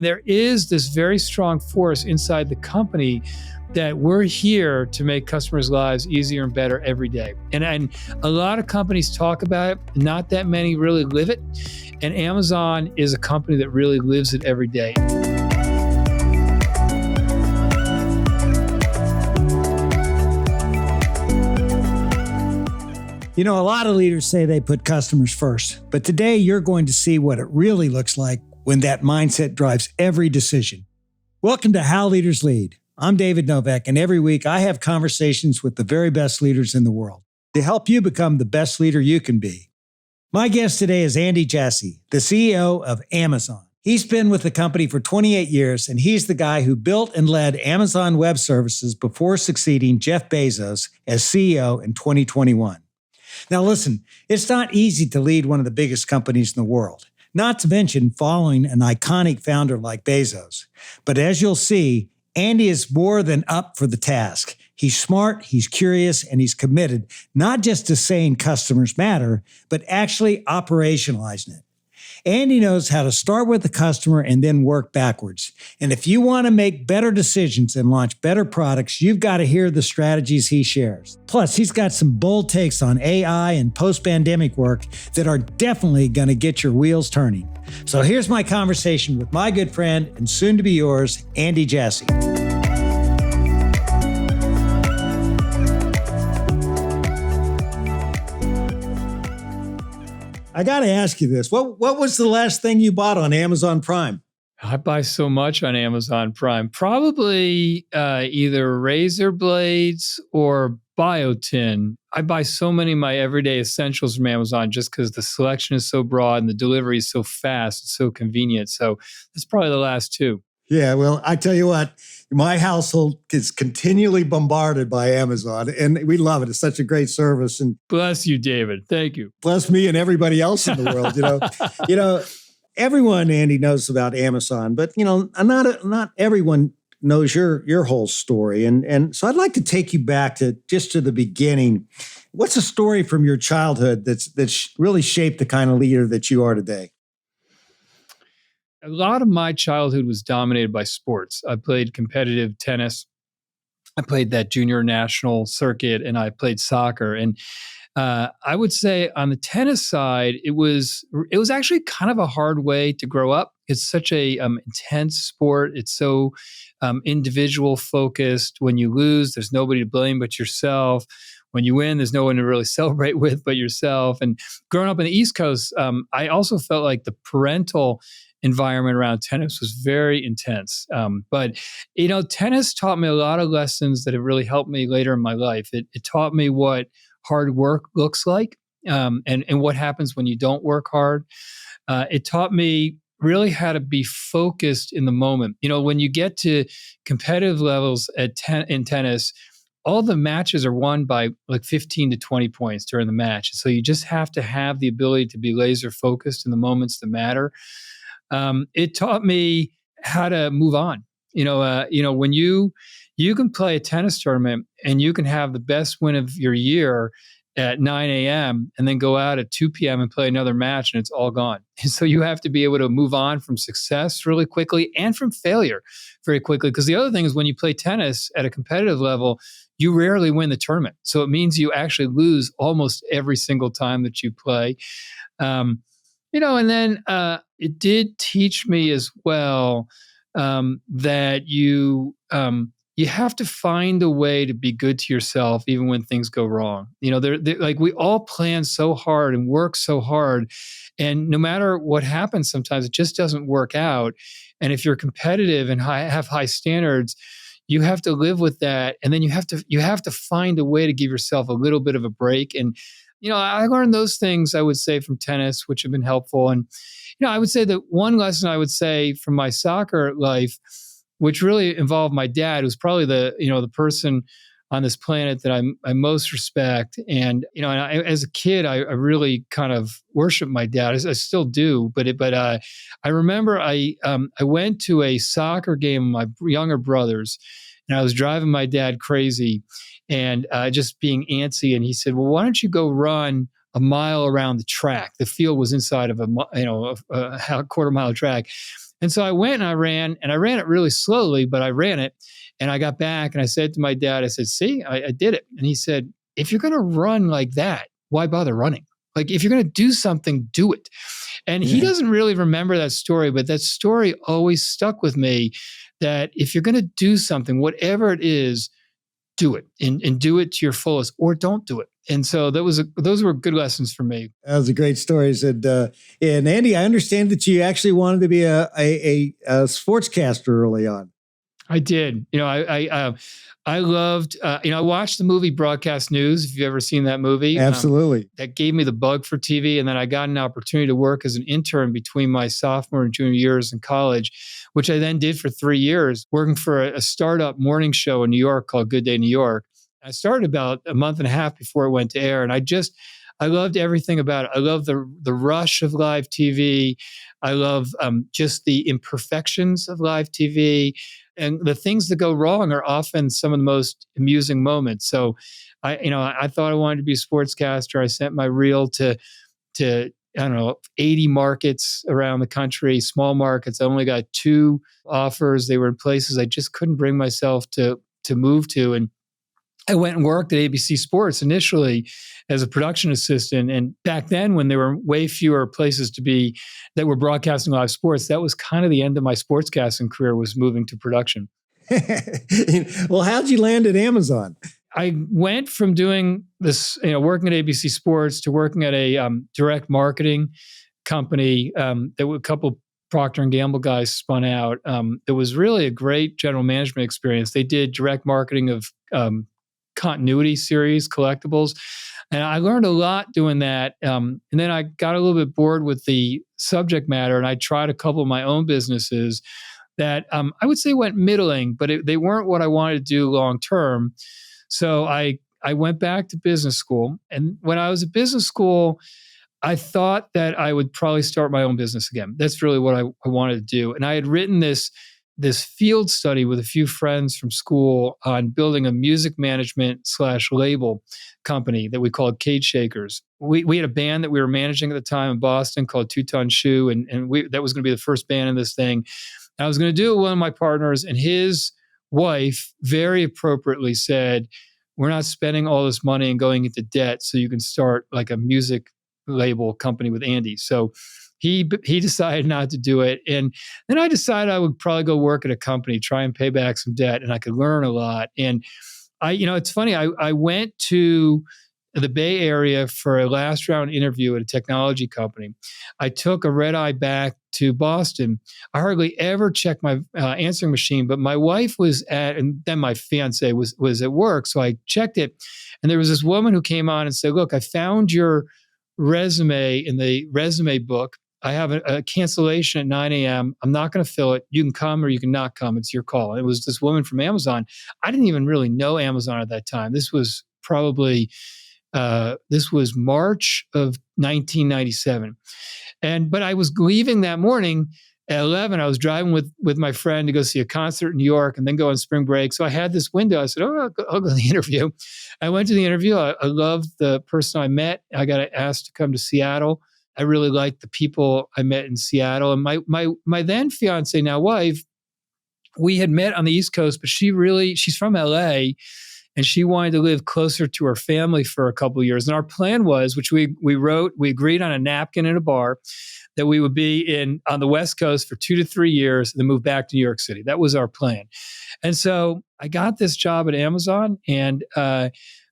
There is this very strong force inside the company that we're here to make customers' lives easier and better every day. And a lot of companies talk about it, not that many really live it. And Amazon is a company that really lives it every day. You know, a lot of leaders say they put customers first, but today you're going to see what it really looks like when that mindset drives every decision. Welcome to How Leaders Lead. I'm David Novak, and every week I have conversations with the very best leaders in the world to help you become the best leader you can be. My guest today is Andy Jassy, the CEO of Amazon. He's been with the company for 28 years, and he's the guy who built and led Amazon Web Services before succeeding Jeff Bezos as CEO in 2021. Now listen, it's not easy to lead one of the biggest companies in the world, not to mention following an iconic founder like Bezos. But as you'll see, Andy is more than up for the task. He's smart, he's curious, and he's committed not just to saying customers matter, but actually operationalizing it. Andy knows how to start with the customer and then work backwards. And if you want to make better decisions and launch better products, you've got to hear the strategies he shares. Plus, he's got some bold takes on AI and post-pandemic work that are definitely going to get your wheels turning. So here's my conversation with my good friend and soon to be yours, Andy Jassy. I got to ask you this. What was the last thing you bought on Amazon Prime? I buy so much on Amazon Prime. Probably either razor blades or biotin. I buy so many of my everyday essentials from Amazon just because the selection is so broad and the delivery is so fast. It's so convenient. So that's probably the last two. Yeah, well, I tell you what, my household is continually bombarded by Amazon, and we love it. It's such a great service. And bless you, David. Thank you. Bless me and everybody else in the world. Everyone, Andy, knows about Amazon, but not everyone knows your whole story. And so I'd like to take you back to the beginning. What's a story from your childhood that's really shaped the kind of leader that you are today? A lot of my childhood was dominated by sports. I played competitive tennis. I played that junior national circuit, and I played soccer. And I would say on the tennis side, it was actually kind of a hard way to grow up. It's such a intense sport. It's so individual focused. When you lose, there's nobody to blame but yourself. When you win, there's no one to really celebrate with but yourself. And growing up on the East Coast, I also felt like the parental environment around tennis was very intense. But tennis taught me a lot of lessons that have really helped me later in my life. It taught me what hard work looks like, and what happens when you don't work hard. It taught me really how to be focused in the moment. When you get to competitive levels in tennis, all the matches are won by like 15 to 20 points during the match. So you just have to have the ability to be laser focused in the moments that matter. It taught me how to move on. When you can play a tennis tournament and you can have the best win of your year at 9 a.m. and then go out at 2 p.m. and play another match and it's all gone. And so you have to be able to move on from success really quickly and from failure very quickly. Because the other thing is when you play tennis at a competitive level, you rarely win the tournament. So it means you actually lose almost every single time that you play. And then it did teach me as well that you have to find a way to be good to yourself even when things go wrong. Like we all plan so hard and work so hard, and no matter what happens, sometimes it just doesn't work out. And if you're competitive and have high standards, you have to live with that, and then you have to find a way to give yourself a little bit of a break. And I learned those things, I would say, from tennis, which have been helpful. And, I would say that one lesson I would say from my soccer life, which really involved my dad, who's probably the person on this planet that I most respect. And, as a kid, I really kind of worshiped my dad. I still do. But I remember I went to a soccer game with my younger brothers, and I was driving my dad crazy and just being antsy. And he said, well, why don't you go run a mile around the track? The field was inside of a quarter mile track. And so I went and I ran it really slowly, but I ran it. And I got back and I said to my dad, I said, see, I did it. And he said, if you're going to run like that, why bother running? Like, if you're going to do something, do it. And he doesn't really remember that story, but that story always stuck with me, that if you're going to do something, whatever it is, do it and do it to your fullest, or don't do it. And so those were good lessons for me. That was a great story. And Andy, I understand that you actually wanted to be a sportscaster early on. I did. I loved, I watched the movie Broadcast News, if you've ever seen that movie. Absolutely. That gave me the bug for TV. And then I got an opportunity to work as an intern between my sophomore and junior years in college, which I then did for 3 years, working for a startup morning show in New York called Good Day New York. I started about a month and a half before it went to air. And I loved everything about it. I love the rush of live TV. I love just the imperfections of live TV. And the things that go wrong are often some of the most amusing moments. So I thought I wanted to be a sportscaster. I sent my reel to I don't know, 80 markets around the country, small markets. I only got 2 offers. They were in places I just couldn't bring myself to move to. And I went and worked at ABC Sports initially as a production assistant. And back then, when there were way fewer places to be that were broadcasting live sports, that was kind of the end of my sportscasting career, was moving to production. Well, how'd you land at Amazon? I went from doing this, working at ABC Sports, to working at a direct marketing company that a couple Procter & Gamble guys spun out. It was really a great general management experience. They did direct marketing of continuity series collectibles, and I learned a lot doing that. And then I got a little bit bored with the subject matter, and I tried a couple of my own businesses that I would say went middling, but they weren't what I wanted to do long term. So I went back to business school, and when I was at business school, I thought that I would probably start my own business again. That's really what I wanted to do. And I had written this field study with a few friends from school on building a music management / label company that we called Cage Shakers. We had a band that we were managing at the time in Boston called Two Ton Shoe, and that was going to be the first band in this thing. And I was going to do it with one of my partners, and his wife very appropriately said, "We're not spending all this money and going into debt so you can start like a music label company with Andy." So he decided not to do it. And then I decided I would probably go work at a company, try and pay back some debt, and I could learn a lot. And it's funny, I went to the Bay Area for a last round interview at a technology company. I took a red eye back to Boston. I hardly ever checked my answering machine, but my wife was and then my fiance was at work. So I checked it, and there was this woman who came on and said, "Look, I found your resume in the resume book. I have a cancellation at 9 a.m. I'm not going to fill it. You can come or you can not come. It's your call." And it was this woman from Amazon. I didn't even really know Amazon at that time. This was probably, this was March of 1997. But I was leaving that morning at 11. I was driving with my friend to go see a concert in New York and then go on spring break. So I had this window. I said, I'll go to the interview. I went to the interview. I loved the person I met. I got asked to come to Seattle. I really liked the people I met in Seattle. And my then fiance, now wife, we had met on the East Coast, but she's from LA, and she wanted to live closer to her family for a couple of years. And our plan was, which we agreed on a napkin in a bar, that we would be on the West Coast for 2 to 3 years and then move back to New York City. That was our plan. And so I got this job at Amazon, and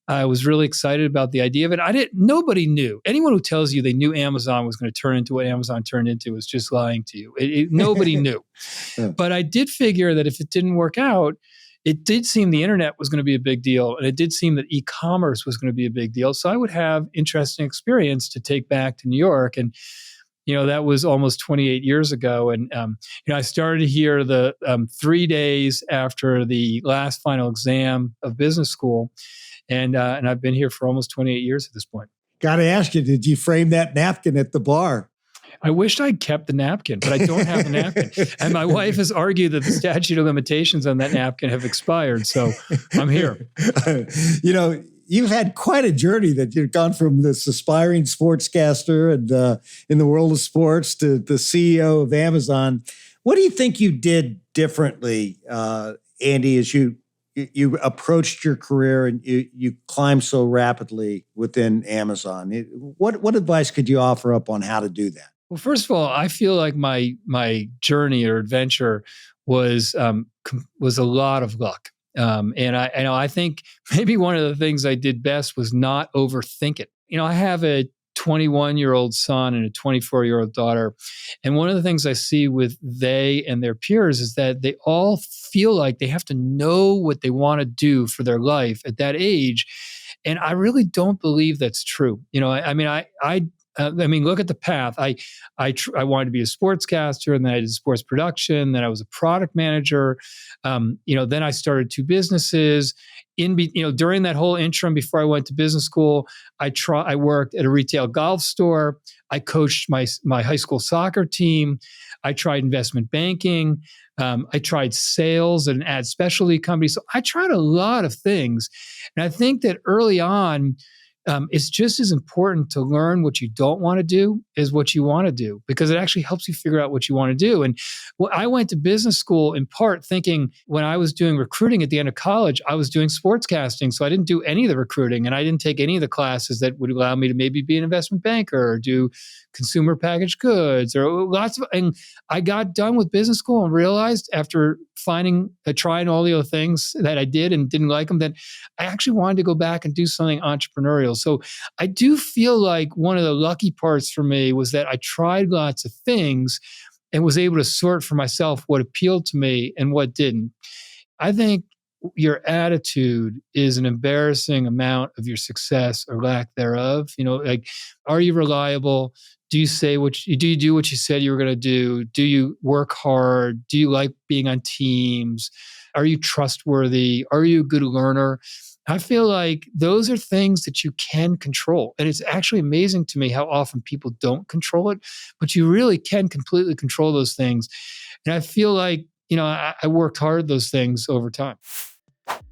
I was really excited about the idea of it. Nobody knew. Anyone who tells you they knew Amazon was going to turn into what Amazon turned into was just lying to you. Nobody knew. Yeah. But I did figure that if it didn't work out, it did seem the internet was going to be a big deal, and it did seem that e-commerce was going to be a big deal. So I would have interesting experience to take back to New York. And that was almost 28 years ago. And, I started here the 3 days after the last final exam of business school. And I've been here for almost 28 years at this point. Got to ask you, did you frame that napkin at the bar? I wished I'd kept the napkin, but I don't have the napkin. And my wife has argued that the statute of limitations on that napkin have expired. So I'm here. You've had quite a journey that you've gone from this aspiring sportscaster and in the world of sports to the CEO of Amazon. What do you think you did differently, Andy, as you approached your career and you climbed so rapidly within Amazon? What advice could you offer up on how to do that? Well, first of all, I feel like my journey or adventure was was a lot of luck. I think maybe one of the things I did best was not overthink it. I have a 21-year-old son and a 24-year-old daughter. And one of the things I see with they and their peers is that they all feel like they have to know what they want to do for their life at that age. And I really don't believe that's true. Look at the path. I wanted to be a sportscaster, and then I did sports production. Then I was a product manager. Then I started two businesses. During that whole interim before I went to business school, I worked at a retail golf store. I coached my high school soccer team. I tried investment banking. I tried sales at an ad specialty company. So I tried a lot of things, and I think that early on, it's just as important to learn what you don't want to do as what you want to do, because it actually helps you figure out what you want to do. And I went to business school in part thinking when I was doing recruiting at the end of college, I was doing sportscasting. So I didn't do any of the recruiting, and I didn't take any of the classes that would allow me to maybe be an investment banker or do consumer packaged goods and I got done with business school and realized after trying all the other things that I did and didn't like them, that I actually wanted to go back and do something entrepreneurial. So I do feel like one of the lucky parts for me was that I tried lots of things and was able to sort for myself what appealed to me and what didn't. I think your attitude is an embarrassing amount of your success or lack thereof. Are you reliable? Do you do what you said you were going to do? Do you work hard? Do you like being on teams? Are you trustworthy? Are you a good learner? I feel like those are things that you can control. And it's actually amazing to me how often people don't control it, but you really can completely control those things. And I feel like, I worked hard at those things over time.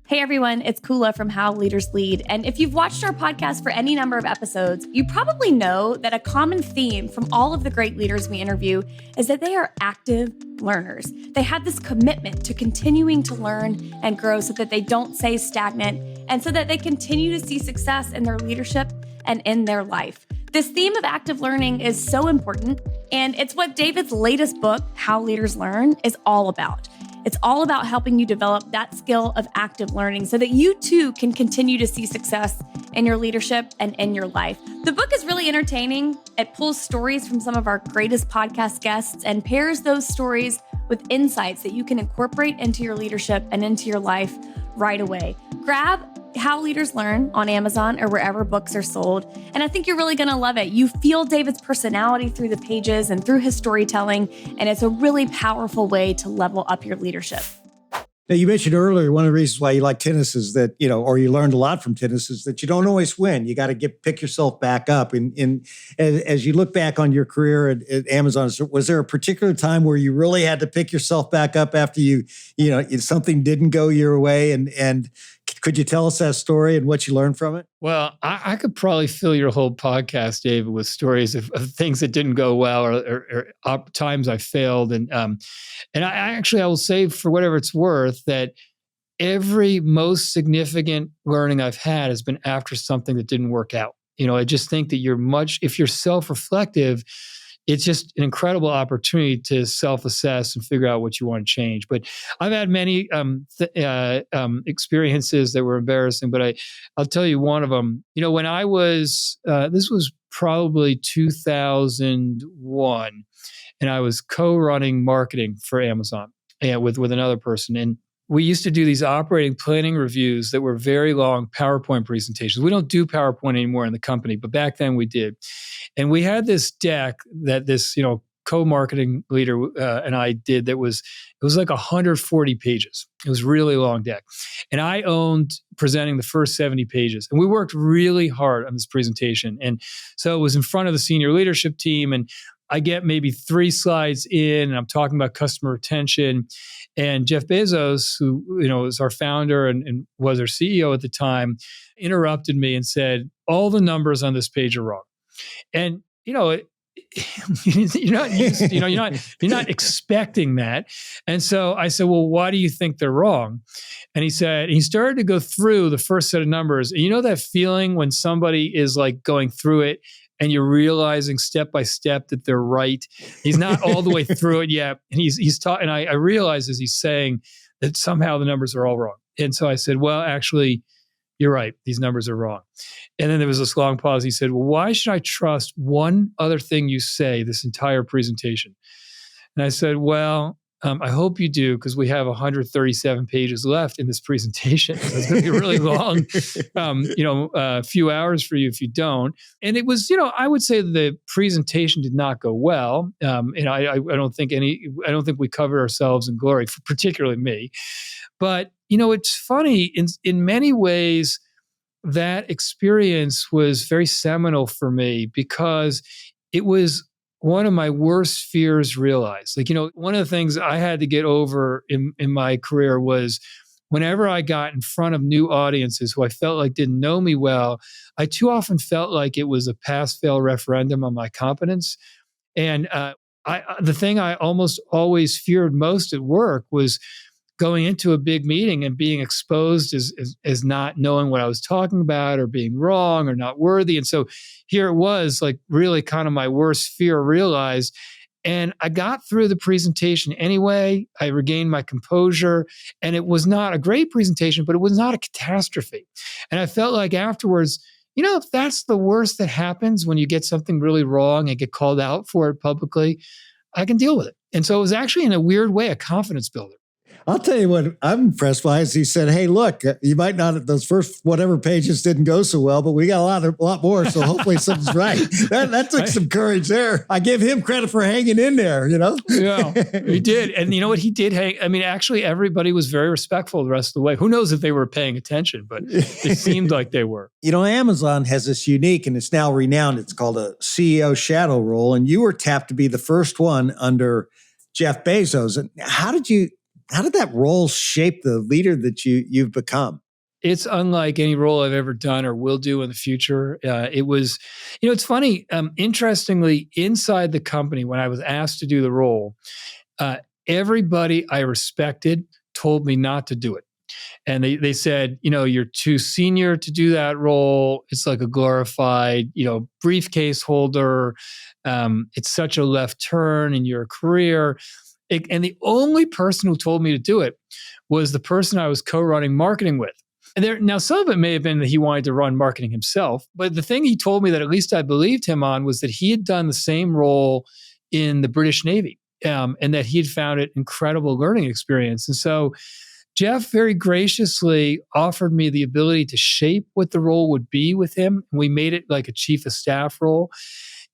Hey everyone, it's Kula from How Leaders Lead. And if you've watched our podcast for any number of episodes, you probably know that a common theme from all of the great leaders we interview is that they are active learners. They have this commitment to continuing to learn and grow so that they don't stay stagnant and so that they continue to see success in their leadership and in their life. This theme of active learning is so important, and it's what David's latest book, How Leaders Learn, is all about. It's all about helping you develop that skill of active learning so that you too can continue to see success in your leadership and in your life. The book is really entertaining. It pulls stories from some of our greatest podcast guests and pairs those stories with insights that you can incorporate into your leadership and into your life right away. Grab How Leaders Learn on Amazon or wherever books are sold. And I think you're really going to love it. You feel David's personality through the pages and through his storytelling, and it's a really powerful way to level up your leadership. Now, you mentioned earlier, one of the reasons why you like tennis is that, or you learned a lot from tennis, is that you don't always win. You got to pick yourself back up. And as you look back on your career at Amazon, was there a particular time where you really had to pick yourself back up after something didn't go your way? And could you tell us that story and what you learned from it? Well, I could probably fill your whole podcast, David, with stories of things that didn't go well or times I failed. And I will say, for whatever it's worth, that every most significant learning I've had has been after something that didn't work out. I just think that if you're self-reflective, it's just an incredible opportunity to self-assess and figure out what you want to change. But I've had many experiences that were embarrassing, but I'll tell you one of them. When I was, this was probably 2001, and I was co-running marketing for Amazon with another person. And we used to do these operating planning reviews that were very long PowerPoint presentations. We don't do PowerPoint anymore in the company, but back then we did. And we had this deck that this, co-marketing leader and I did it was like 140 pages. It was a really long deck. And I owned presenting the first 70 pages. And we worked really hard on this presentation. And so it was in front of the senior leadership team, and I get maybe 3 slides in, and I'm talking about customer retention. And Jeff Bezos, who is our founder and was our CEO at the time, interrupted me and said, "All the numbers on this page are wrong." And you're not used, you're not expecting that. And so I said, well, why do you think they're wrong? And he started to go through the first set of numbers. And you know that feeling when somebody is like going through it and you're realizing step by step that they're right. He's not all the way through it yet. And he's taught, and I realize as he's saying that somehow the numbers are all wrong. And so I said, well, actually, you're right. These numbers are wrong. And then there was this long pause. He said, well, why should I trust one other thing you say this entire presentation? And I said, well, I hope you do, because we have 137 pages left in this presentation. So it's going to be really long, a few hours for you if you don't. And it was, I would say the presentation did not go well. And I don't think we covered ourselves in glory, particularly me. But, it's funny, in many ways, that experience was very seminal for me because it was one of my worst fears realized. Like, one of the things I had to get over in my career was whenever I got in front of new audiences who I felt like didn't know me well, I too often felt like it was a pass-fail referendum on my competence. And the thing I almost always feared most at work was going into a big meeting and being exposed as not knowing what I was talking about or being wrong or not worthy. And so here it was, like, really kind of my worst fear realized. And I got through the presentation anyway. I regained my composure, and it was not a great presentation, but it was not a catastrophe. And I felt like afterwards, if that's the worst that happens when you get something really wrong and get called out for it publicly, I can deal with it. And so it was actually, in a weird way, a confidence builder. I'll tell you what I'm impressed by is he said, hey, look, you might not, those first whatever pages didn't go so well, but we got a lot more. So hopefully something's right. That took some courage there. I give him credit for hanging in there, Yeah, he did. And you know what? He did hang. I mean, actually, everybody was very respectful the rest of the way. Who knows if they were paying attention, but it seemed like they were. Amazon has this unique, and it's now renowned, it's called a CEO shadow role. And you were tapped to be the first one under Jeff Bezos. And how did that role shape the leader that you've become? It's unlike any role I've ever done or will do in the future. It was, it's funny. Interestingly, inside the company, when I was asked to do the role, everybody I respected told me not to do it. And they said, you're too senior to do that role. It's like a glorified, briefcase holder. It's such a left turn in your career. And the only person who told me to do it was the person I was co-running marketing with. And now, some of it may have been that he wanted to run marketing himself, but the thing he told me that at least I believed him on was that he had done the same role in the British Navy, and that he had found it incredible learning experience. And so Jeff very graciously offered me the ability to shape what the role would be with him. We made it like a chief of staff role.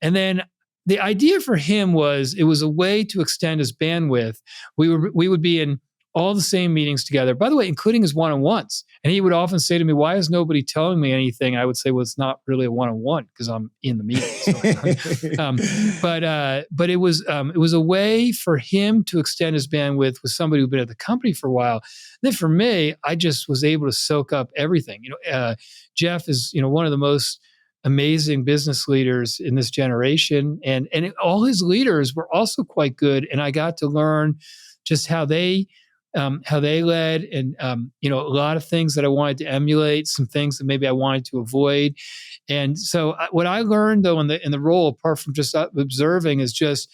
And then the idea for him was it was a way to extend his bandwidth. We would be in all the same meetings together, by the way, including his one-on-ones. And he would often say to me, why is nobody telling me anything? I would say, well, it's not really a one-on-one because I'm in the meeting. But it was a way for him to extend his bandwidth with somebody who'd been at the company for a while. And then for me, I just was able to soak up everything. Jeff is, one of the most amazing business leaders in this generation. And all his leaders were also quite good. And I got to learn just how they led, and a lot of things that I wanted to emulate, some things that maybe I wanted to avoid. And so what I learned though in the role, apart from just observing, is just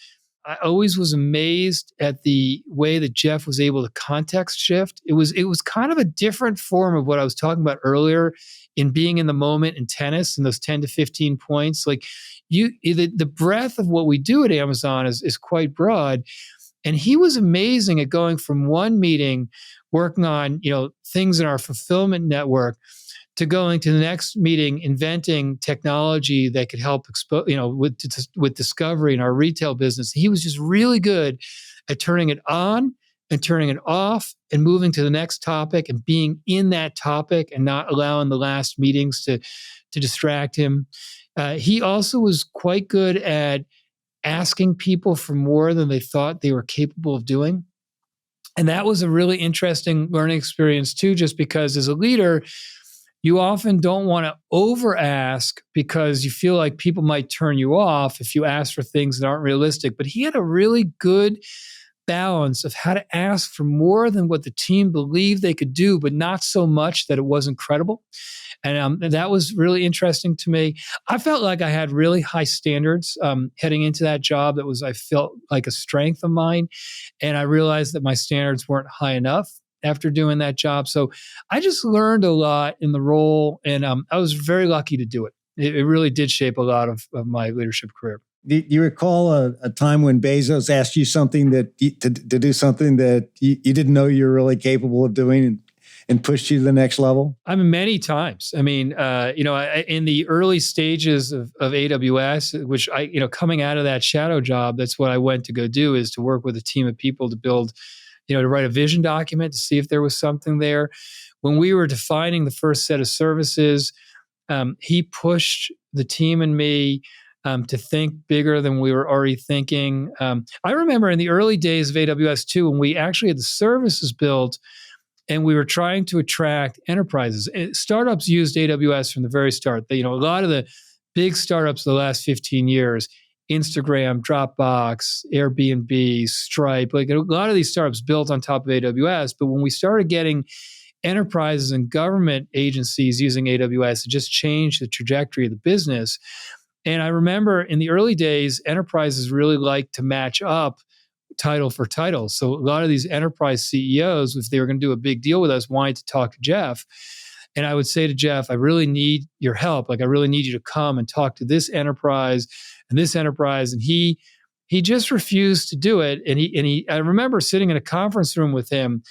I always was amazed at the way that Jeff was able to context shift. It was kind of a different form of what I was talking about earlier in being in the moment in tennis and those 10 to 15 points. Like the breadth of what we do at Amazon is quite broad. And he was amazing at going from one meeting, working on, things in our fulfillment network, to going to the next meeting, inventing technology that could help with discovery in our retail business. He was just really good at turning it on and turning it off and moving to the next topic and being in that topic and not allowing the last meetings to distract him. He also was quite good at asking people for more than they thought they were capable of doing. And that was a really interesting learning experience too, just because as a leader, you often don't want to over ask because you feel like people might turn you off if you ask for things that aren't realistic. But he had a really good balance of how to ask for more than what the team believed they could do, but not so much that it wasn't credible. And that was really interesting to me. I felt like I had really high standards heading into that job. I felt like a strength of mine. And I realized that my standards weren't high enough after doing that job. So I just learned a lot in the role, and I was very lucky to do it. It really did shape a lot of my leadership career. Do you recall a time when Bezos asked you something to do something that you didn't know you were really capable of doing and pushed you to the next level? I mean, many times. I mean, in the early stages of AWS, which coming out of that shadow job, that's what I went to go do, is to work with a team of people to build, to write a vision document to see if there was something there. When we were defining the first set of services, he pushed the team and me to think bigger than we were already thinking. I remember in the early days of AWS too, when we actually had the services built and we were trying to attract enterprises. Startups used AWS from the very start. A lot of the big startups of the last 15 years, Instagram, Dropbox, Airbnb, Stripe, like a lot of these startups built on top of AWS. But when we started getting enterprises and government agencies using AWS, it just changed the trajectory of the business. And I remember in the early days, enterprises really liked to match up title for title. So a lot of these enterprise CEOs, if they were going to do a big deal with us, wanted to talk to Jeff. And I would say to Jeff, I really need your help. Like, I really need you to come and talk to this enterprise and this enterprise. And he just refused to do it. And I remember sitting in a conference room with him,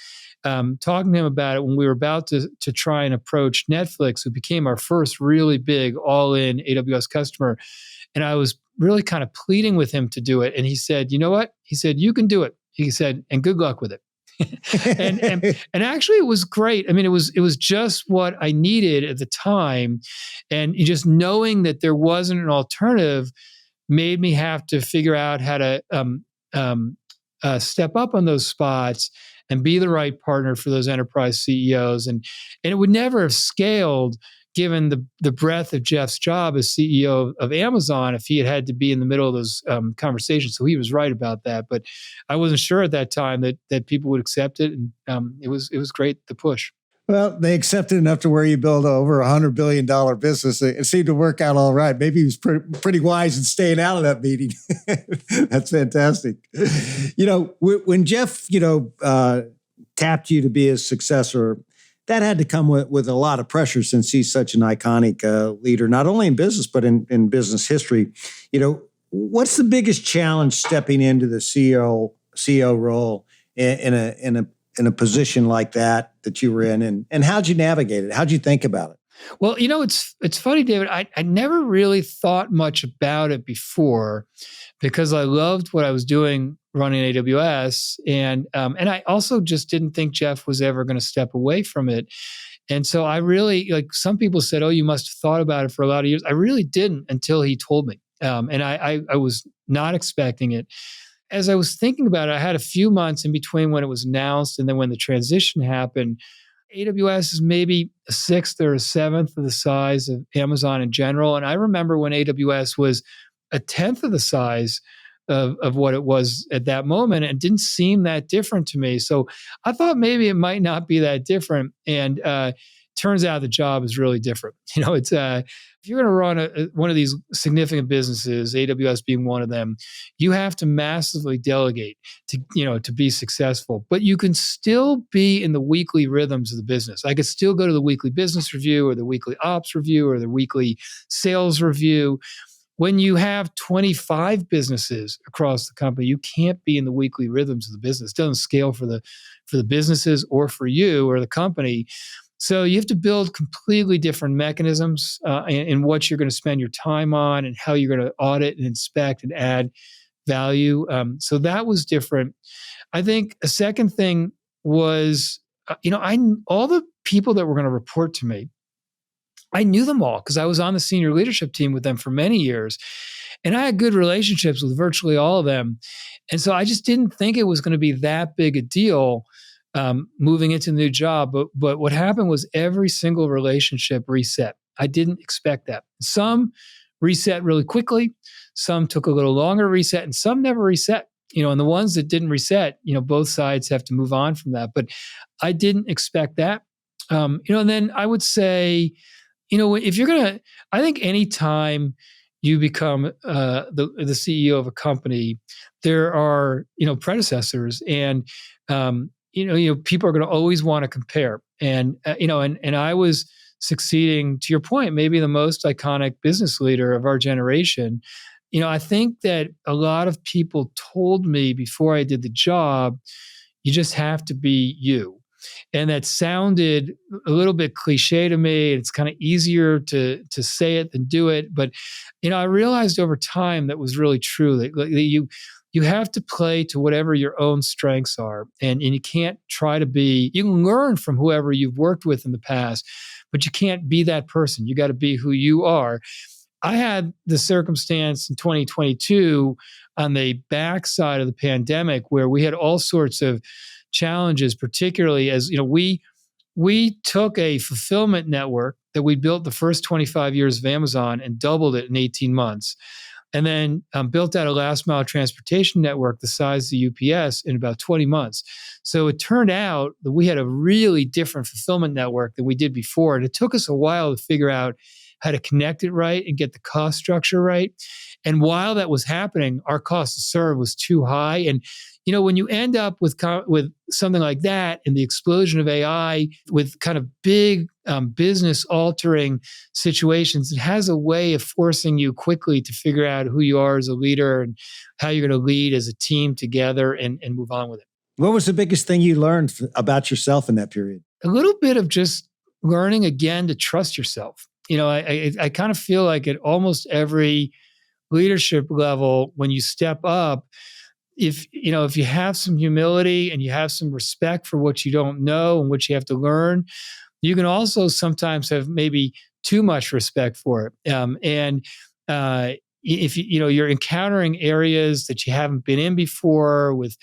talking to him about it when we were about to try and approach Netflix, who became our first really big all-in AWS customer. And I was really kind of pleading with him to do it. And he said, you know what? He said, you can do it. He said, and good luck with it. and actually it was great. I mean, it was just what I needed at the time. And just knowing that there wasn't an alternative made me have to figure out how to step up on those spots and be the right partner for those enterprise CEOs. And it would never have scaled given the breadth of Jeff's job as CEO of Amazon if he had to be in the middle of those conversations. So he was right about that. But I wasn't sure at that time that people would accept it. And it was great to push. Well, they accepted enough to where you build over $100 billion business. It seemed to work out all right. Maybe he was pretty wise in staying out of that meeting. That's fantastic. When Jeff, tapped you to be his successor, that had to come with a lot of pressure since he's such an iconic leader, not only in business, but in business history. What's the biggest challenge stepping into the CEO role in a position like that you were in, and how'd you navigate it? How'd you think about it? Well, it's funny, David. I never really thought much about it before because I loved what I was doing running AWS, and I also just didn't think Jeff was ever going to step away from it. And so I really, like, some people said, "Oh, you must have thought about it for a lot of years." I really didn't until he told me, and I was not expecting it. As I was thinking about it, I had a few months in between when it was announced and then when the transition happened. AWS is maybe a sixth or a seventh of the size of Amazon in general. And I remember when AWS was a tenth of the size of what it was at that moment, and didn't seem that different to me. So I thought maybe it might not be that different. And turns out the job is really different. It's if you're going to run one of these significant businesses, AWS being one of them, you have to massively delegate to be successful. But you can still be in the weekly rhythms of the business. I could still go to the weekly business review or the weekly ops review or the weekly sales review. When you have 25 businesses across the company, you can't be in the weekly rhythms of the business. It doesn't scale for the businesses or for you or the company. So you have to build completely different mechanisms in what you're going to spend your time on and how you're going to audit and inspect and add value. So that was different. I think a second thing was, all the people that were going to report to me, I knew them all because I was on the senior leadership team with them for many years. And I had good relationships with virtually all of them. And so I just didn't think it was going to be that big a deal moving into the new job. But what happened was every single relationship reset. I didn't expect that. Some reset really quickly. Some took a little longer to reset, and some never reset. And the ones that didn't reset, both sides have to move on from that. But I didn't expect that. And then I would say, if you're gonna, I think anytime you become the CEO of a company, there are predecessors, and people are going to always want to compare, and I was succeeding, to your point, maybe the most iconic business leader of our generation. I think that a lot of people told me before I did the job, you just have to be you. And that sounded a little bit cliche to me. It's kind of easier to say it than do it. But, I realized over time that was really true. That you have to play to whatever your own strengths are. And you can't try to be, you can learn from whoever you've worked with in the past, but you can't be that person. You got to be who you are. I had the circumstance in 2022 on the backside of the pandemic where we had all sorts of challenges, particularly as we took a fulfillment network that we built the first 25 years of Amazon and doubled it in 18 months. And then built out a last mile transportation network the size of the UPS in about 20 months. So it turned out that we had a really different fulfillment network than we did before. And it took us a while to figure out how to connect it right and get the cost structure right. And while that was happening, our cost to serve was too high. And when you end up with something like that and the explosion of AI with kind of big business altering situations, it has a way of forcing you quickly to figure out who you are as a leader and how you're going to lead as a team together and move on with it. What was the biggest thing you learned about yourself in that period? A little bit of just learning again to trust yourself. I kind of feel like at almost every leadership level, when you step up, if you have some humility and you have some respect for what you don't know and what you have to learn, you can also sometimes have maybe too much respect for it. If you're encountering areas that you haven't been in before with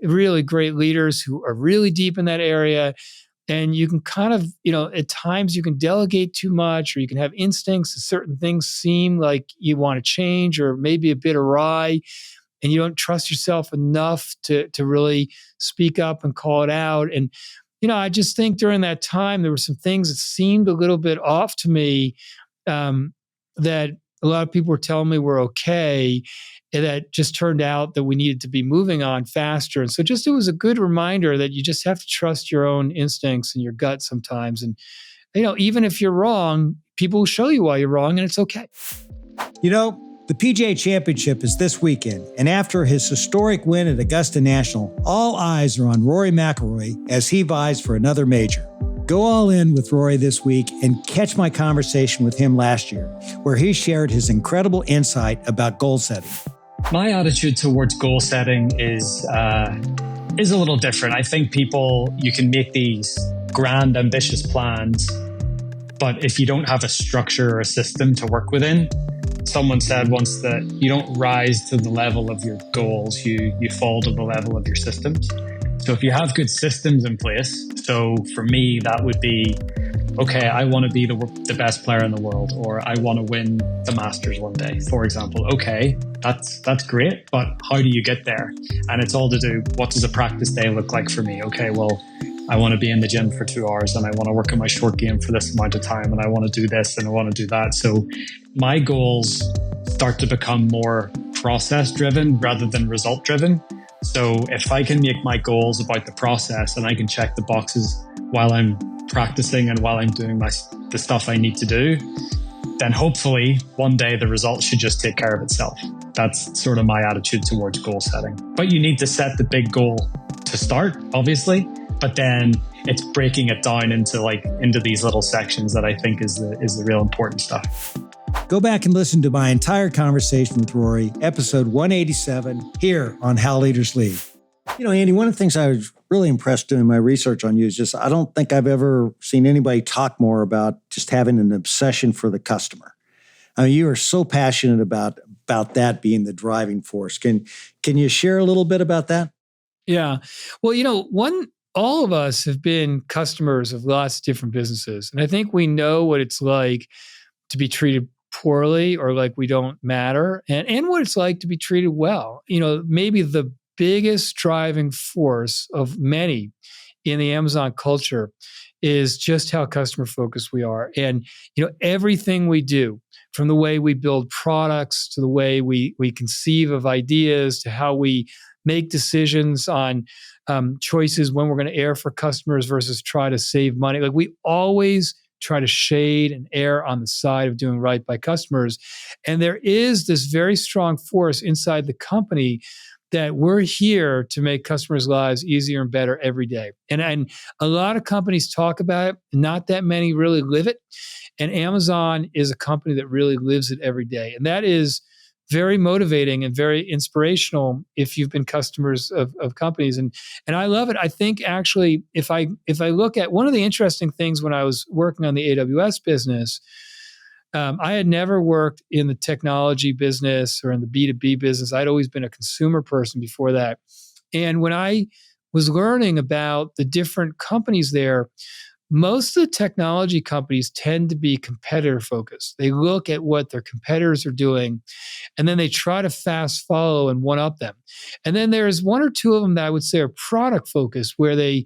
really great leaders who are really deep in that area, and you can kind of, at times you can delegate too much, or you can have instincts that certain things seem like you want to change or maybe a bit awry, and you don't trust yourself enough to really speak up and call it out. And, I just think during that time, there were some things that seemed a little bit off to me that a lot of people were telling me were okay, and that just turned out that we needed to be moving on faster. And so it was a good reminder that you just have to trust your own instincts and your gut sometimes. And, even if you're wrong, people will show you why you're wrong, and it's okay. The PGA Championship is this weekend, and after his historic win at Augusta National, all eyes are on Rory McIlroy as he vies for another major. Go all in with Rory this week and catch my conversation with him last year, where he shared his incredible insight about goal setting. My attitude towards goal setting is a little different. I think you can make these grand, ambitious plans, but if you don't have a structure or a system to work within, someone said once that you don't rise to the level of your goals, you fall to the level of your systems. So if you have good systems in place, so for me, that would be, okay, I want to be the best player in the world, or I want to win the Masters one day, for example. Okay, that's great, but how do you get there? And it's all to do, what does a practice day look like for me? Okay, well, I want to be in the gym for 2 hours, and I want to work on my short game for this amount of time, and I want to do this and I want to do that. So my goals start to become more process driven rather than result driven. So if I can make my goals about the process and I can check the boxes while I'm practicing and while I'm doing the stuff I need to do, then hopefully one day the result should just take care of itself. That's sort of my attitude towards goal setting. But you need to set the big goal to start, obviously, but then it's breaking it down into these little sections that I think is the real important stuff. Go back and listen to my entire conversation with Rory, episode 187, here on How Leaders Lead. Andy, one of the things I was really impressed doing my research on you is just, I don't think I've ever seen anybody talk more about just having an obsession for the customer. I mean, you are so passionate about that being the driving force. Can you share a little bit about that? Yeah. Well, one all of us have been customers of lots of different businesses. And I think we know what it's like to be treated poorly or like we don't matter, and what it's like to be treated well. Maybe the biggest driving force of many in the Amazon culture is just how customer focused we are. And, everything we do, from the way we build products to the way we conceive of ideas to how we make decisions on choices when we're going to air for customers versus try to save money. Like, we always try to shade and err on the side of doing right by customers. And there is this very strong force inside the company that we're here to make customers' lives easier and better every day. And a lot of companies talk about it, not that many really live it. And Amazon is a company that really lives it every day. And that is very motivating and very inspirational if you've been customers of companies. And I love it. I think actually, if I look at one of the interesting things when I was working on the AWS business, I had never worked in the technology business or in the B2B business. I'd always been a consumer person before that. And when I was learning about the different companies there, most of the technology companies tend to be competitor focused. They look at what their competitors are doing, and then they try to fast follow and one up them. And then there's one or two of them that I would say are product focused, where they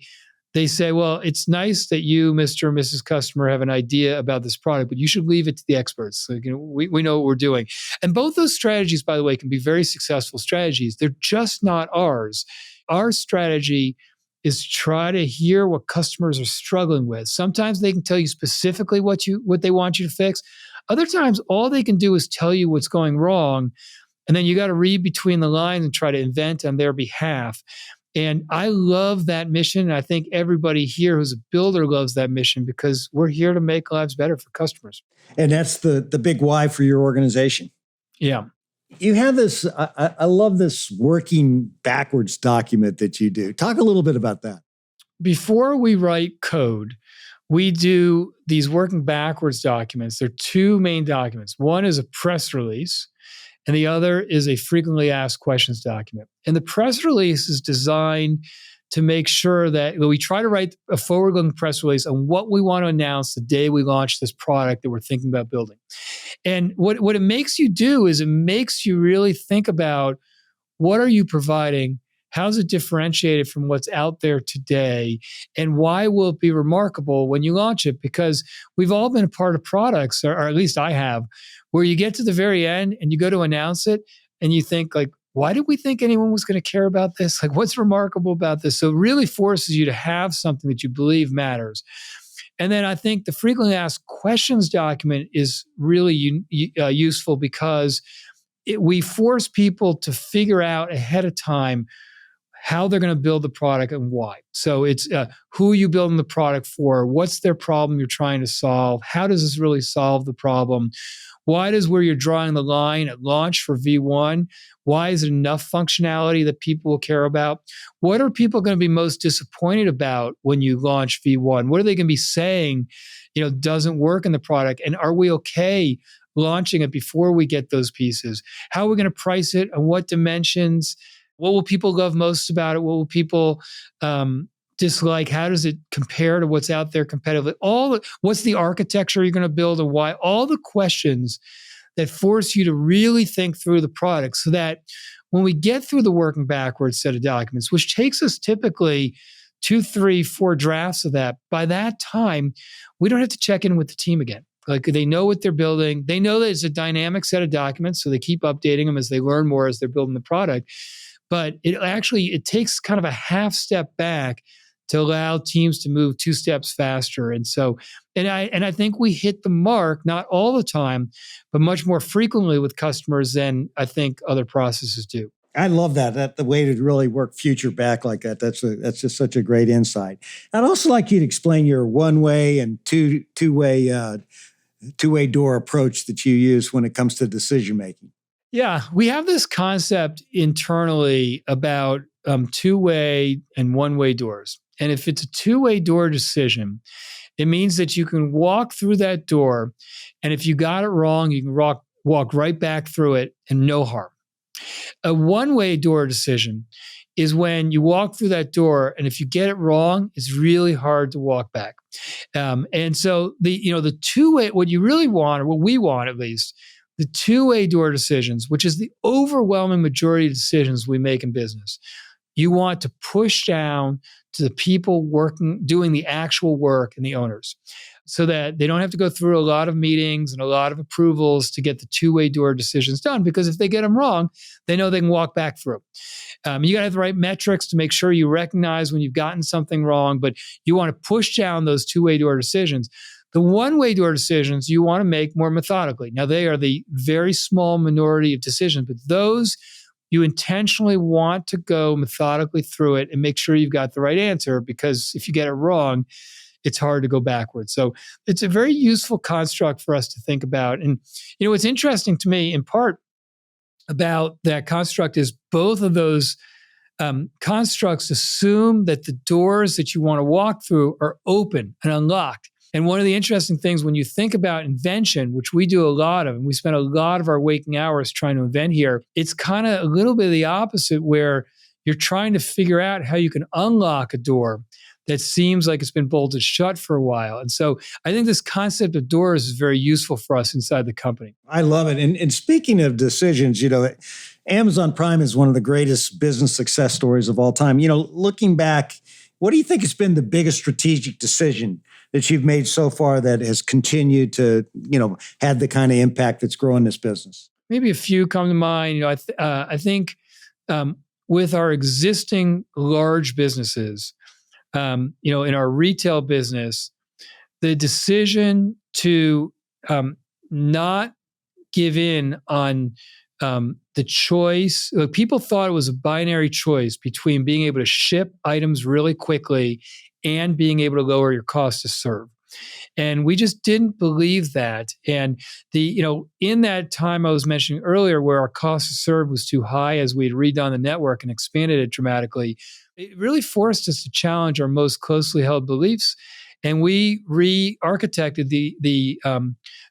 say, well, it's nice that you, Mr. and Mrs. Customer, have an idea about this product, but you should leave it to the experts. Like, we know what we're doing. And both those strategies, by the way, can be very successful strategies. They're just not ours. Our strategy is try to hear what customers are struggling with. Sometimes they can tell you specifically what they want you to fix. Other times, all they can do is tell you what's going wrong. And then you got to read between the lines and try to invent on their behalf. And I love that mission. And I think everybody here who's a builder loves that mission, because we're here to make lives better for customers. And that's the big why for your organization. Yeah. You have this, I love this working backwards document that you do. Talk a little bit about that. Before we write code, we do these working backwards documents. There are two main documents. One is a press release, and the other is a frequently asked questions document. And the press release is designed to make sure that we try to write a forward-looking press release on what we want to announce the day we launch this product that we're thinking about building. And what it makes you do is it makes you really think about, what are you providing? How's it differentiated from what's out there today? And why will it be remarkable when you launch it? Because we've all been a part of products, or at least I have, where you get to the very end and you go to announce it and you think, like, why did we think anyone was going to care about this? Like, what's remarkable about this? So it really forces you to have something that you believe matters. And then I think the frequently asked questions document is really useful, because we force people to figure out ahead of time how they're going to build the product and why. So it's who are you building the product for? What's their problem you're trying to solve? How does this really solve the problem? Why does where you're drawing the line at launch for V1? Why is it enough functionality that people will care about? What are people going to be most disappointed about when you launch V1? What are they going to be saying, doesn't work in the product? And are we okay launching it before we get those pieces? How are we going to price it? And what dimensions? What will people love most about it? What will people dislike? How does it compare to what's out there competitively? What's the architecture you're going to build, and why? All the questions that force you to really think through the product, so that when we get through the working backwards set of documents, which takes us typically 2, 3, 4 drafts of that, by that time, we don't have to check in with the team again. Like, they know what they're building. They know that it's a dynamic set of documents, so they keep updating them as they learn more as they're building the product. But it takes kind of a half step back to allow teams to move 2 steps faster. And so, and I think we hit the mark, not all the time, but much more frequently with customers than I think other processes do. I love that the way to really work future back like that. That's just such a great insight. I'd also like you to explain your one-way and two-way door approach that you use when it comes to decision making. Yeah, we have this concept internally about two-way and one-way doors. And if it's a two-way door decision, it means that you can walk through that door, and if you got it wrong, you can walk right back through it and no harm. A one-way door decision is when you walk through that door, and if you get it wrong, it's really hard to walk back. And so the two-way, what you really want, or what we want at least, the two-way door decisions, which is the overwhelming majority of decisions we make in business, you want to push down to the people doing the actual work and the owners, so that they don't have to go through a lot of meetings and a lot of approvals to get the two-way door decisions done. Because if they get them wrong, they know they can walk back through. You got to have the right metrics to make sure you recognize when you've gotten something wrong, but you want to push down those two-way door decisions. The one-way door decisions you want to make more methodically. Now, they are the very small minority of decisions, but those you intentionally want to go methodically through it and make sure you've got the right answer, because if you get it wrong, it's hard to go backwards. So it's a very useful construct for us to think about. And, what's interesting to me in part about that construct is both of those constructs assume that the doors that you want to walk through are open and unlocked. And one of the interesting things when you think about invention, which we do a lot of, and we spend a lot of our waking hours trying to invent here, it's kind of a little bit of the opposite, where you're trying to figure out how you can unlock a door that seems like it's been bolted shut for a while. And so I think this concept of doors is very useful for us inside the company. I love it. And speaking of decisions, Amazon Prime is one of the greatest business success stories of all time. Looking back, what do you think has been the biggest strategic decision that you've made so far that has continued to, had the kind of impact that's growing this business? Maybe a few come to mind. I think with our existing large businesses, in our retail business, the decision to not give in on the choice. People thought it was a binary choice between being able to ship items really quickly and being able to lower your cost to serve. And we just didn't believe that. And in that time I was mentioning earlier, where our cost to serve was too high as we had redone the network and expanded it dramatically, it really forced us to challenge our most closely held beliefs. And we re-architected the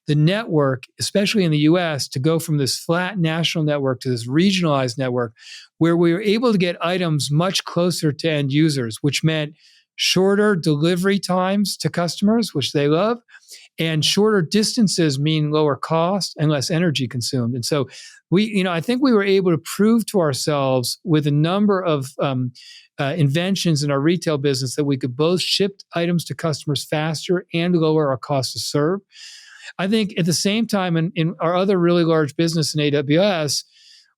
network, especially in the US, to go from this flat national network to this regionalized network, where we were able to get items much closer to end users, which meant shorter delivery times to customers, which they love, and shorter distances mean lower cost and less energy consumed. And so I think we were able to prove to ourselves with a number of inventions in our retail business that we could both ship items to customers faster and lower our cost to serve. I think at the same time, in our other really large business in AWS,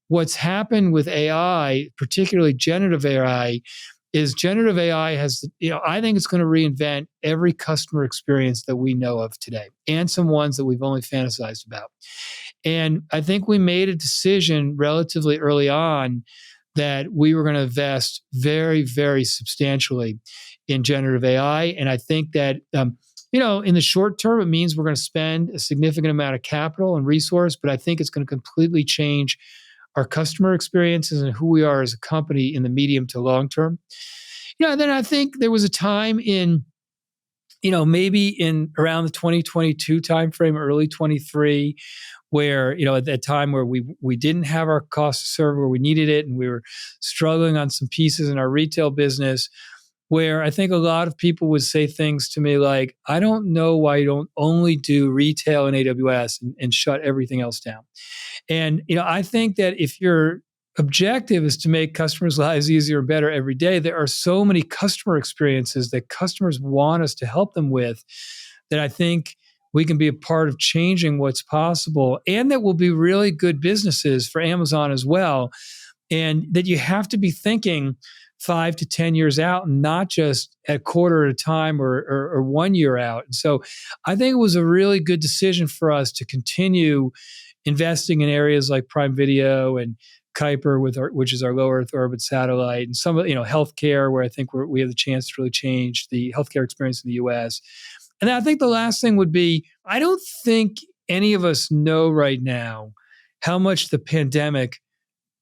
what's happened with AI, particularly generative AI, is generative AI has, I think it's going to reinvent every customer experience that we know of today, and some ones that we've only fantasized about. And I think we made a decision relatively early on that we were going to invest very, very substantially in generative AI. And I think that, in the short term, it means we're going to spend a significant amount of capital and resource, but I think it's going to completely change our customer experiences and who we are as a company in the medium to long term. And then I think there was a time in, maybe in around the 2022 timeframe, early 23, where, at that time where we didn't have our cost to serve where we needed it, and we were struggling on some pieces in our retail business, where I think a lot of people would say things to me like, I don't know why you don't only do retail in AWS and shut everything else down. And, I think that if your objective is to make customers' lives easier and better every day, there are so many customer experiences that customers want us to help them with, that I think we can be a part of changing what's possible, and that will be really good businesses for Amazon as well. And that you have to be thinking 5 to 10 years out, and not just a quarter at a time or 1 year out. And so I think it was a really good decision for us to continue investing in areas like Prime Video and Kuiper, which is our low Earth orbit satellite, and some of healthcare, where I think we have the chance to really change the healthcare experience in the U.S. And I think the last thing would be, I don't think any of us know right now how much the pandemic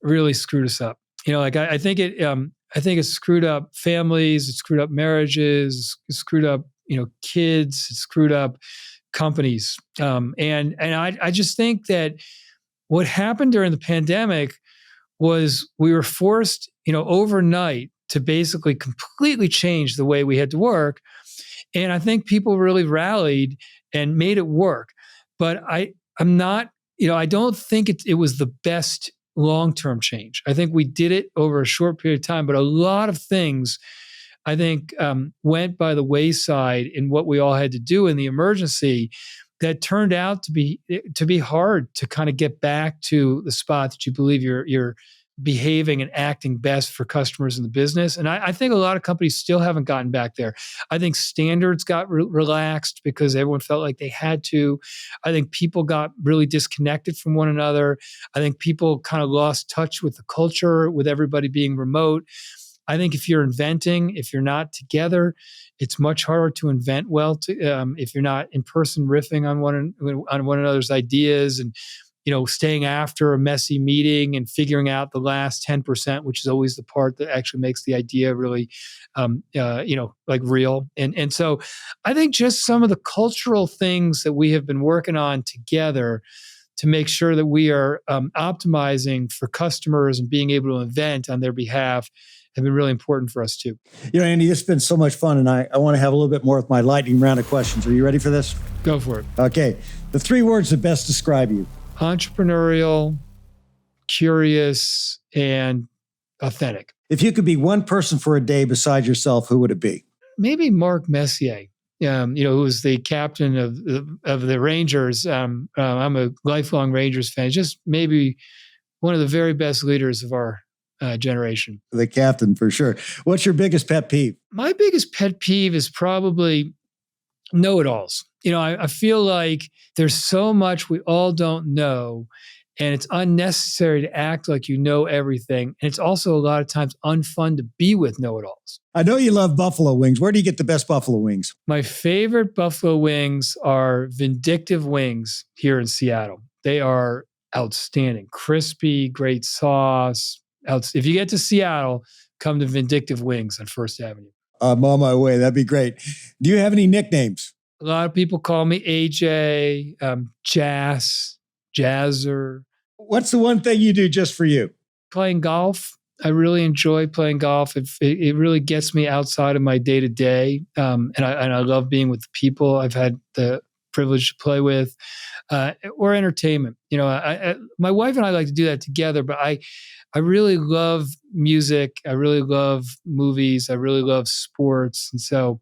really screwed us up. I think it screwed up families, it screwed up marriages, it screwed up kids, it screwed up companies. And I just think that what happened during the pandemic was we were forced, overnight to basically completely change the way we had to work. And I think people really rallied and made it work. But I'm not, I don't think it was the best long-term change. I think we did it over a short period of time, but a lot of things I think went by the wayside in what we all had to do in the emergency that turned out to be hard to kind of get back to the spot that you believe you're behaving and acting best for customers in the business. And I think a lot of companies still haven't gotten back there. I think standards got relaxed because everyone felt like they had to. I think people got really disconnected from one another. I think people kind of lost touch with the culture, with everybody being remote. I think if you're inventing, if you're not together, it's much harder to invent well. If you're not in person riffing on one another's ideas and staying after a messy meeting and figuring out the last 10%, which is always the part that actually makes the idea really, like real. And so I think just some of the cultural things that we have been working on together to make sure that we are optimizing for customers and being able to invent on their behalf have been really important for us too. Andy, it's been so much fun, and I want to have a little bit more with my lightning round of questions. Are you ready for this? Go for it. Okay. The 3 words that best describe you. Entrepreneurial, curious, and authentic. If you could be one person for a day beside yourself, who would it be? Maybe Mark Messier, who was the captain of the Rangers. I'm a lifelong Rangers fan. Just maybe one of the very best leaders of our generation. The captain, for sure. What's your biggest pet peeve? My biggest pet peeve is probably know-it-alls. I feel like there's so much we all don't know, and it's unnecessary to act like you know everything. And it's also a lot of times unfun to be with know-it-alls. I know you love buffalo wings. Where do you get the best buffalo wings? My favorite buffalo wings are Vindictive Wings here in Seattle. They are outstanding. Crispy, great sauce. If you get to Seattle, come to Vindictive Wings on First Avenue. I'm on my way. That'd be great. Do you have any nicknames? A lot of people call me AJ, Jazzer. What's the one thing you do just for you? Playing golf. I really enjoy playing golf. It really gets me outside of my day-to-day. And I love being with the people I've had the privilege to play with, or entertainment. My wife and I like to do that together, but I really love music. I really love movies. I really love sports. And so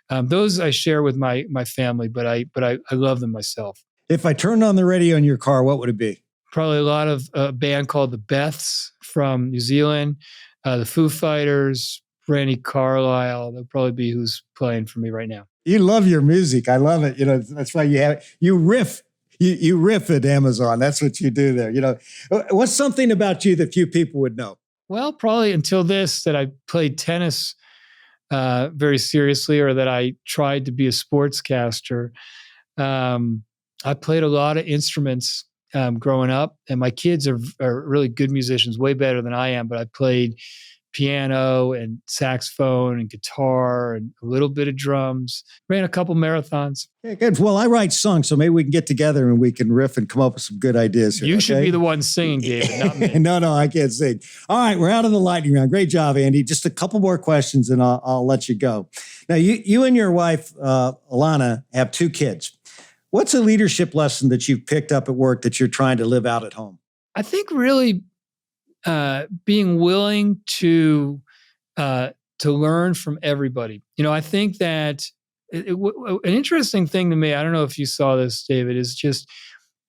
those I share with my family, but I love them myself. If I turned on the radio in your car, what would it be? Probably a lot of a band called the Beths from New Zealand, the Foo Fighters, Brandy Carlisle. That'll probably be who's playing for me right now. You love your music. I love it. That's why you riff. You riff at Amazon. That's what you do there. What's something about you that few people would know? Well, probably until this, that I played tennis very seriously, or that I tried to be a sportscaster. I played a lot of instruments growing up, and my kids are really good musicians, way better than I am, but I played piano and saxophone and guitar and a little bit of drums. Ran a couple marathons. Yeah, good. Well, I write songs, so maybe we can get together and we can riff and come up with some good ideas here. You should be the one singing, David, not me. No, I can't sing. All right, we're out of the lightning round. Great job, Andy. Just a couple more questions and I'll let you go. Now, you and your wife, Alana, have 2 kids. What's a leadership lesson that you've picked up at work that you're trying to live out at home? I think really being willing to learn from everybody. I think that an interesting thing to me, I don't know if you saw this, David, is just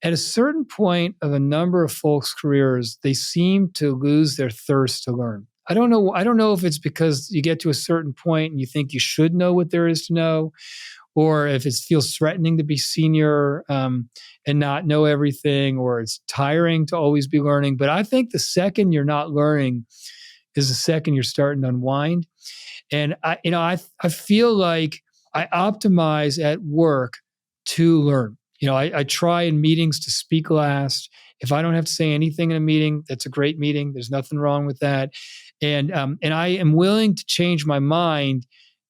at a certain point of a number of folks' careers, they seem to lose their thirst to learn. I don't know if it's because you get to a certain point and you think you should know what there is to know, or if it feels threatening to be senior and not know everything, or it's tiring to always be learning. But I think the second you're not learning is the second you're starting to unwind. And I feel like I optimize at work to learn. I try in meetings to speak last. If I don't have to say anything in a meeting, that's a great meeting. There's nothing wrong with that. And I am willing to change my mind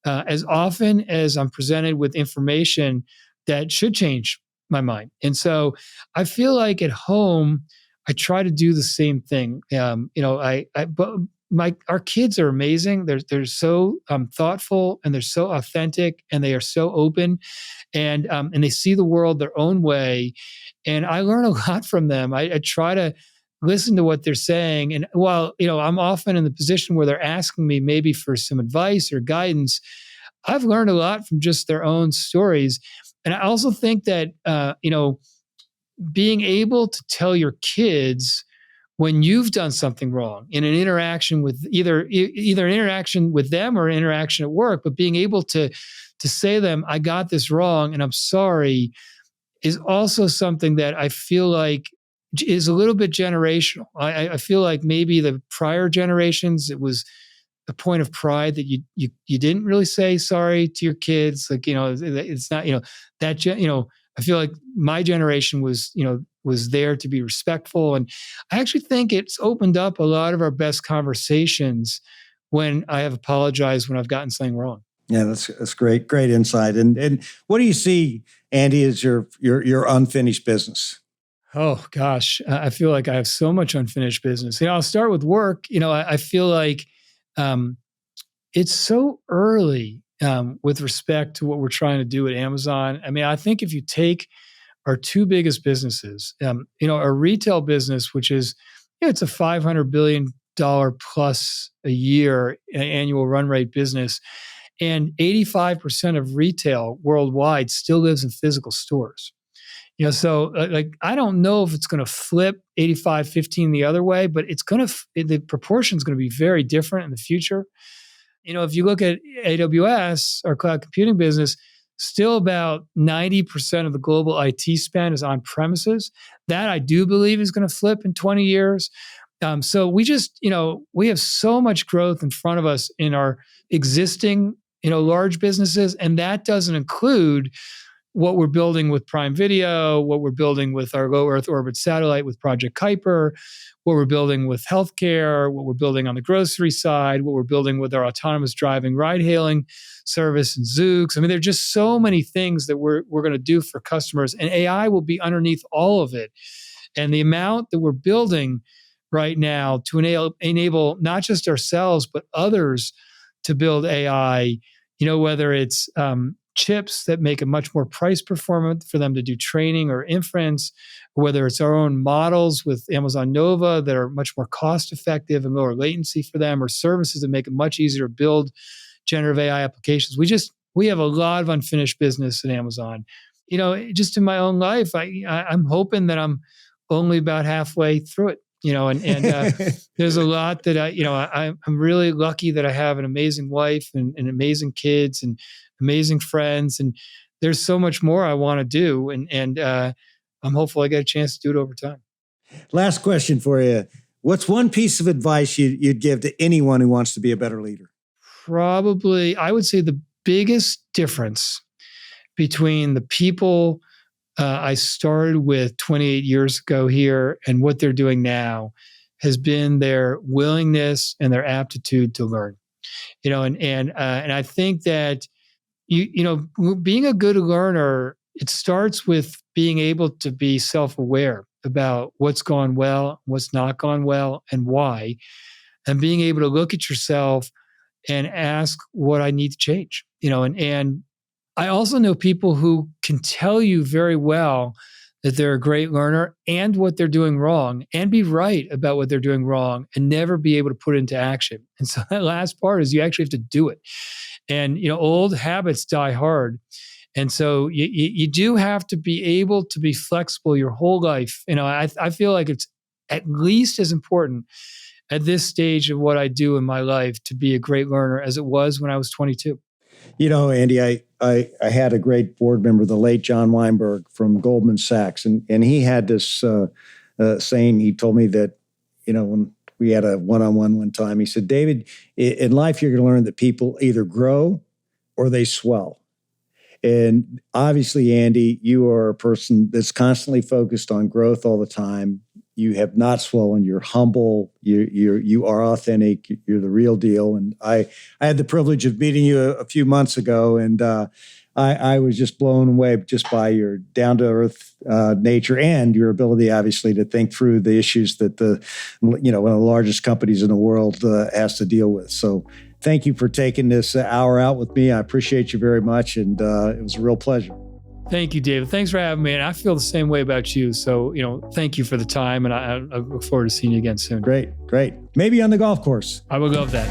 as often as I'm presented with information that should change my mind. And so I feel like at home, I try to do the same thing. But our kids are amazing. They're so thoughtful, and they're so authentic, and they are so open, and they see the world their own way. And I learn a lot from them. I try to listen to what they're saying. And while, I'm often in the position where they're asking me maybe for some advice or guidance, I've learned a lot from just their own stories. And I also think that, being able to tell your kids when you've done something wrong in an interaction with either an interaction with them or an interaction at work, but being able to say to them, I got this wrong and I'm sorry, is also something that I feel like is a little bit generational. I feel like maybe the prior generations, it was a point of pride that you didn't really say sorry to your kids. Like, it's not, I feel like my generation was there to be respectful. And I actually think it's opened up a lot of our best conversations when I have apologized when I've gotten something wrong. Yeah, that's great insight. And what do you see, Andy, as your unfinished business? Oh gosh, I feel like I have so much unfinished business. I'll start with work. I feel like it's so early with respect to what we're trying to do at Amazon. I mean, I think if you take our two biggest businesses, our retail business, which is, it's a $500 billion plus a year annual run rate business, and 85% of retail worldwide still lives in physical stores. So I don't know if it's going to flip 85-15 the other way, but the proportion is going to be very different in the future. If you look at AWS, our cloud computing business, still about 90% of the global IT spend is on premises. That I do believe is going to flip in 20 years. So we just, we have so much growth in front of us in our existing, large businesses. And that doesn't include what we're building with Prime Video, what we're building with our low Earth orbit satellite with Project Kuiper, what we're building with healthcare, what we're building on the grocery side, what we're building with our autonomous driving ride-hailing service and Zoox. I mean, there are just so many things that we're going to do for customers, and AI will be underneath all of it. And the amount that we're building right now to enable not just ourselves, but others to build AI, whether it's chips that make it much more price performant for them to do training or inference, or whether it's our own models with Amazon Nova that are much more cost effective and lower latency for them, or services that make it much easier to build generative AI applications. We have a lot of unfinished business at Amazon. Just in my own life, I'm hoping that I'm only about halfway through it. There's a lot that I'm really lucky that I have an amazing wife and amazing kids and amazing friends. And there's so much more I want to do. And I'm hopeful I get a chance to do it over time. Last question for you. What's one piece of advice you'd give to anyone who wants to be a better leader? Probably, I would say the biggest difference between the people I started with 28 years ago here and what they're doing now has been their willingness and their aptitude to learn. And I think that being a good learner, it starts with being able to be self-aware about what's gone well, what's not gone well, and why, and being able to look at yourself and ask what I need to change. And I also know people who can tell you very well that they're a great learner and what they're doing wrong, and be right about what they're doing wrong and never be able to put it into action. And so that last part is you actually have to do it. And, old habits die hard. And so you do have to be able to be flexible your whole life. I feel like it's at least as important at this stage of what I do in my life to be a great learner as it was when I was 22. Andy, I had a great board member, the late John Weinberg from Goldman Sachs, and he had this saying. He told me that, when we had a one-on-one one time, he said, David, in life you're going to learn that people either grow or they swell. And obviously, Andy, you are a person that's constantly focused on growth all the time. You have not swollen. You're humble. You are authentic. You're the real deal. And I had the privilege of meeting you a few months ago, and I was just blown away just by your down-to-earth nature and your ability, obviously, to think through the issues that one of the largest companies in the world has to deal with. So thank you for taking this hour out with me. I appreciate you very much, and it was a real pleasure. Thank you, David. Thanks for having me. And I feel the same way about you. So, thank you for the time, and I look forward to seeing you again soon. Great. Maybe on the golf course. I would love that.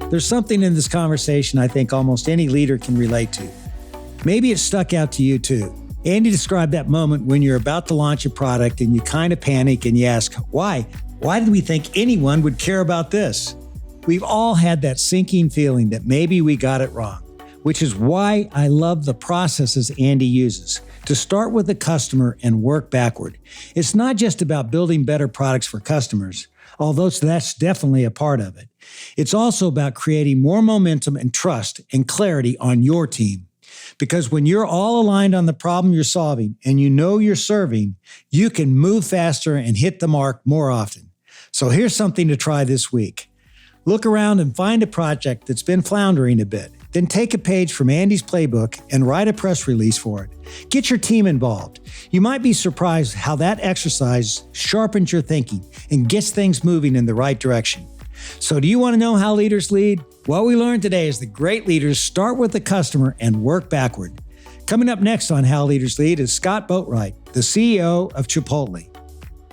There's something in this conversation I think almost any leader can relate to. Maybe it stuck out to you too. Andy described that moment when you're about to launch a product and you kind of panic and you ask, why? Why did we think anyone would care about this? We've all had that sinking feeling that maybe we got it wrong, which is why I love the processes Andy uses to start with the customer and work backward. It's not just about building better products for customers, although that's definitely a part of it. It's also about creating more momentum and trust and clarity on your team. Because when you're all aligned on the problem you're solving and you're serving, you can move faster and hit the mark more often. So here's something to try this week. Look around and find a project that's been floundering a bit. Then take a page from Andy's playbook and write a press release for it. Get your team involved. You might be surprised how that exercise sharpens your thinking and gets things moving in the right direction. So do you want to know how leaders lead? What we learned today is that great leaders start with the customer and work backward. Coming up next on How Leaders Lead is Scott Boatwright, the CEO of Chipotle.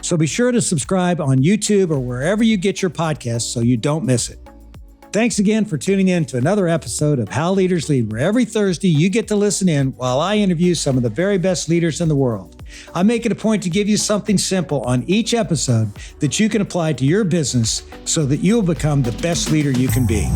So be sure to subscribe on YouTube or wherever you get your podcasts so you don't miss it. Thanks again for tuning in to another episode of How Leaders Lead, where every Thursday you get to listen in while I interview some of the very best leaders in the world. I make it a point to give you something simple on each episode that you can apply to your business so that you'll become the best leader you can be.